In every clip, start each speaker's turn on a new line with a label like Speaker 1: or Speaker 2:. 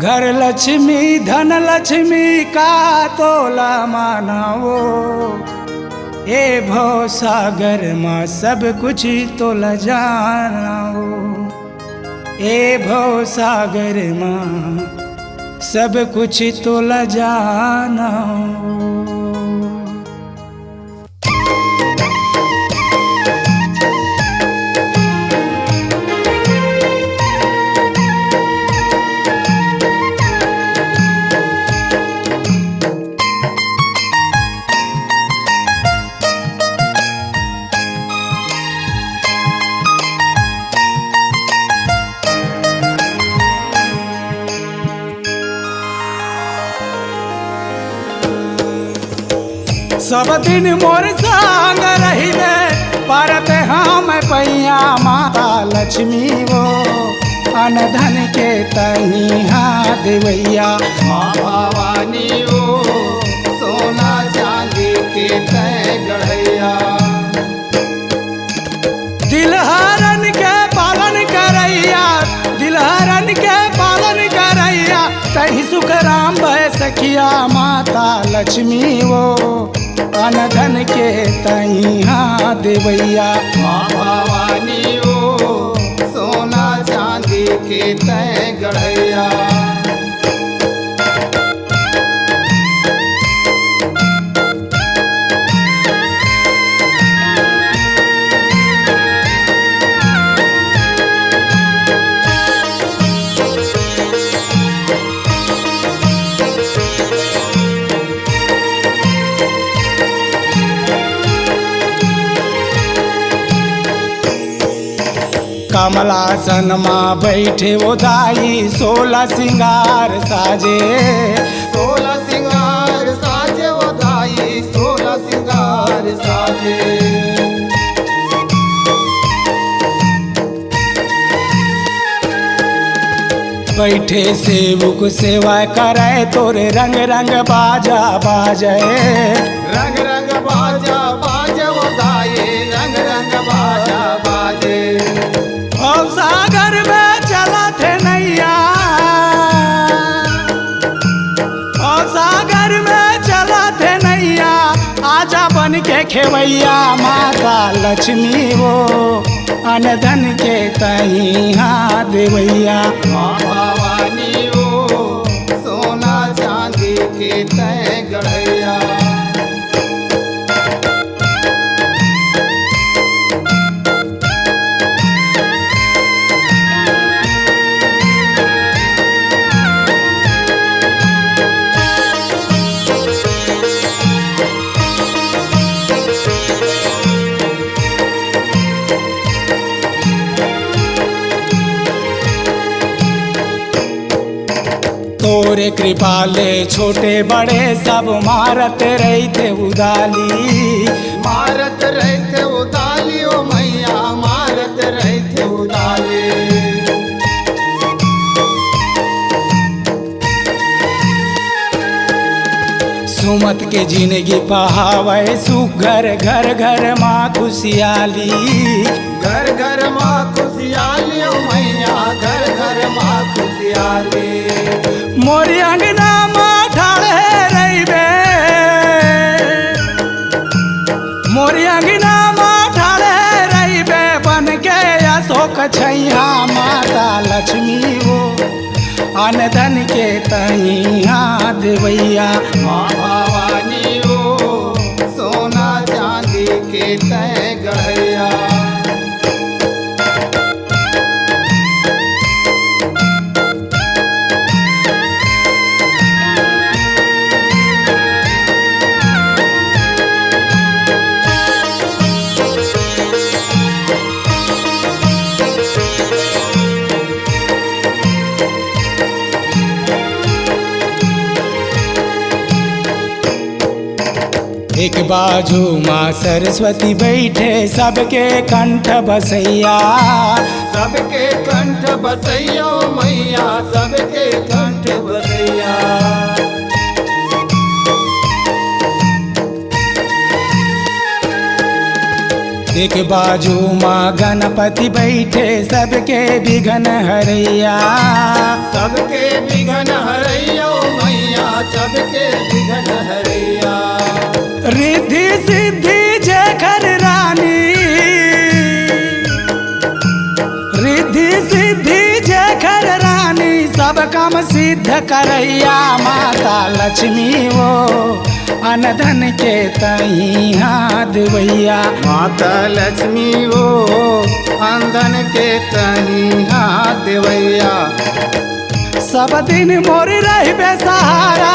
Speaker 1: घर लक्ष्मी धन लक्ष्मी का तोला मानवो, ए भव सागर माँ सब कुछ तोला जानो। ए भव सागर माँ सब कुछ तोला जानो। सब दिन मोर संग रहिबे परत हम पैया माता लक्ष्मी वो, अन धन के तही हाथ देवैया
Speaker 2: माँ भवानी ओ, सोना चांदी के तय गढ़ैया।
Speaker 1: दिलहरन के पालन करैया, दिलहरन के पालन करैया, तही सुख राम भय सखिया माता लक्ष्मी वो, अन धन के तही हाथ देवैया
Speaker 2: माँ भवानी ओ, सोना चांदी के तय गढ़ैया।
Speaker 1: कमलासन माँ बैठे वो दाई 16 सिंगार साजे,
Speaker 2: 16 सिंगार साजे वो दाई, 16 सिंगार साजे।
Speaker 1: बैठे सेवक सेवा करे तोरे रंग रंग बाजा बाजे,
Speaker 2: रंग रंग बाजा बाजे वो दाई, रंग रंग बाजा बाजे।
Speaker 1: और सागर में चला थे नैया, और सागर में चला थे नैया, आजा बन के खेवैया माता लक्ष्मी वो, अन धन के तही हाथ देवैया
Speaker 2: माँ भवानी ओ, सोना चांदी के तय गढ़ैया।
Speaker 1: तोरे कृपाले छोटे बड़े सब मारत रहते उदाली,
Speaker 2: मारत रहते उदाली ओ मैया, मारत रहते उदाली।
Speaker 1: सुमत के जिंदगी पहावे सुघर घर घर माँ खुशियाली,
Speaker 2: घर घर माँ खुशियाली ओ मैया, घर घर माँ खुशियाली।
Speaker 1: मोरी अंगना माँ ठाड़े रहिबे, मोरी अंगना माँ ठाड़े रहिबे, बन के अशोक छैया माता लक्ष्मी वो, अन धन के तही हाथ देवैया
Speaker 2: माँ भवानी ओ, सोना चांदी के तय गढ़ैया।
Speaker 1: एक बाजू माँ सरस्वती बैठे सबके कंठ बसैया,
Speaker 2: सबके कंठ बसैया ओ मैया, सबके कंठ बसैया।
Speaker 1: एक बाजू माँ गणपति बैठे सबके विघ्न हरैया,
Speaker 2: सबके विघ्न हरैया मैया सबके विघ्न हरैया
Speaker 1: रिद्धि सिद्धि जेकर रानी रिद्धि सिद्धि जेकर रानी सब काम सिद्ध करैया माता लक्ष्मी वो अनधन के तही हाथ भैया
Speaker 2: माता लक्ष्मी वो अंधन के तही हाथ देवैया
Speaker 1: सब दिन मोर रहबे सहारा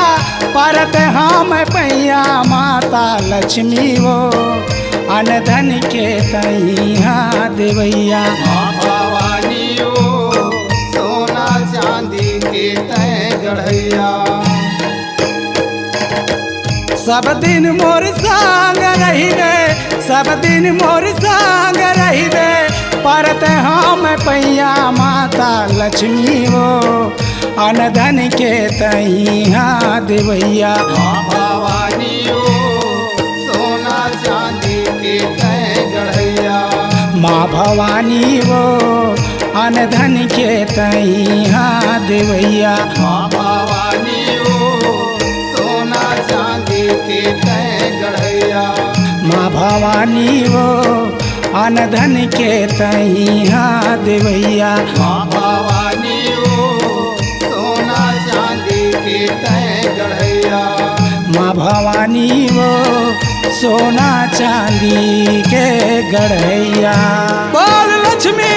Speaker 1: परत हम पैया माता लक्ष्मी वो अनधन के तही हाथ भैया
Speaker 2: माँ भवानी वो सोना चांदी के तय गढ़ैया
Speaker 1: सब दिन मोर संग रहिबे सब दिन मोर संग रहिबे परत हम पैया माता लक्ष्मी वो अनधन के तही हाथ भैया
Speaker 2: माँ भवानी वो सोना चांदी के तय गढ़ैया
Speaker 1: माँ भवानी वो अनधन के तही हाथ भैया
Speaker 2: माँ भवानी वो सोना चांदी के तय गढ़ैया
Speaker 1: माँ भवानी वो अनधन के तही हाथ भैया
Speaker 2: माँ भवानी वो सोना चांदी के तय गढ़ैया
Speaker 1: माँ भवानी वो सोना चांदी के गढ़ैया बोल लक्ष्मी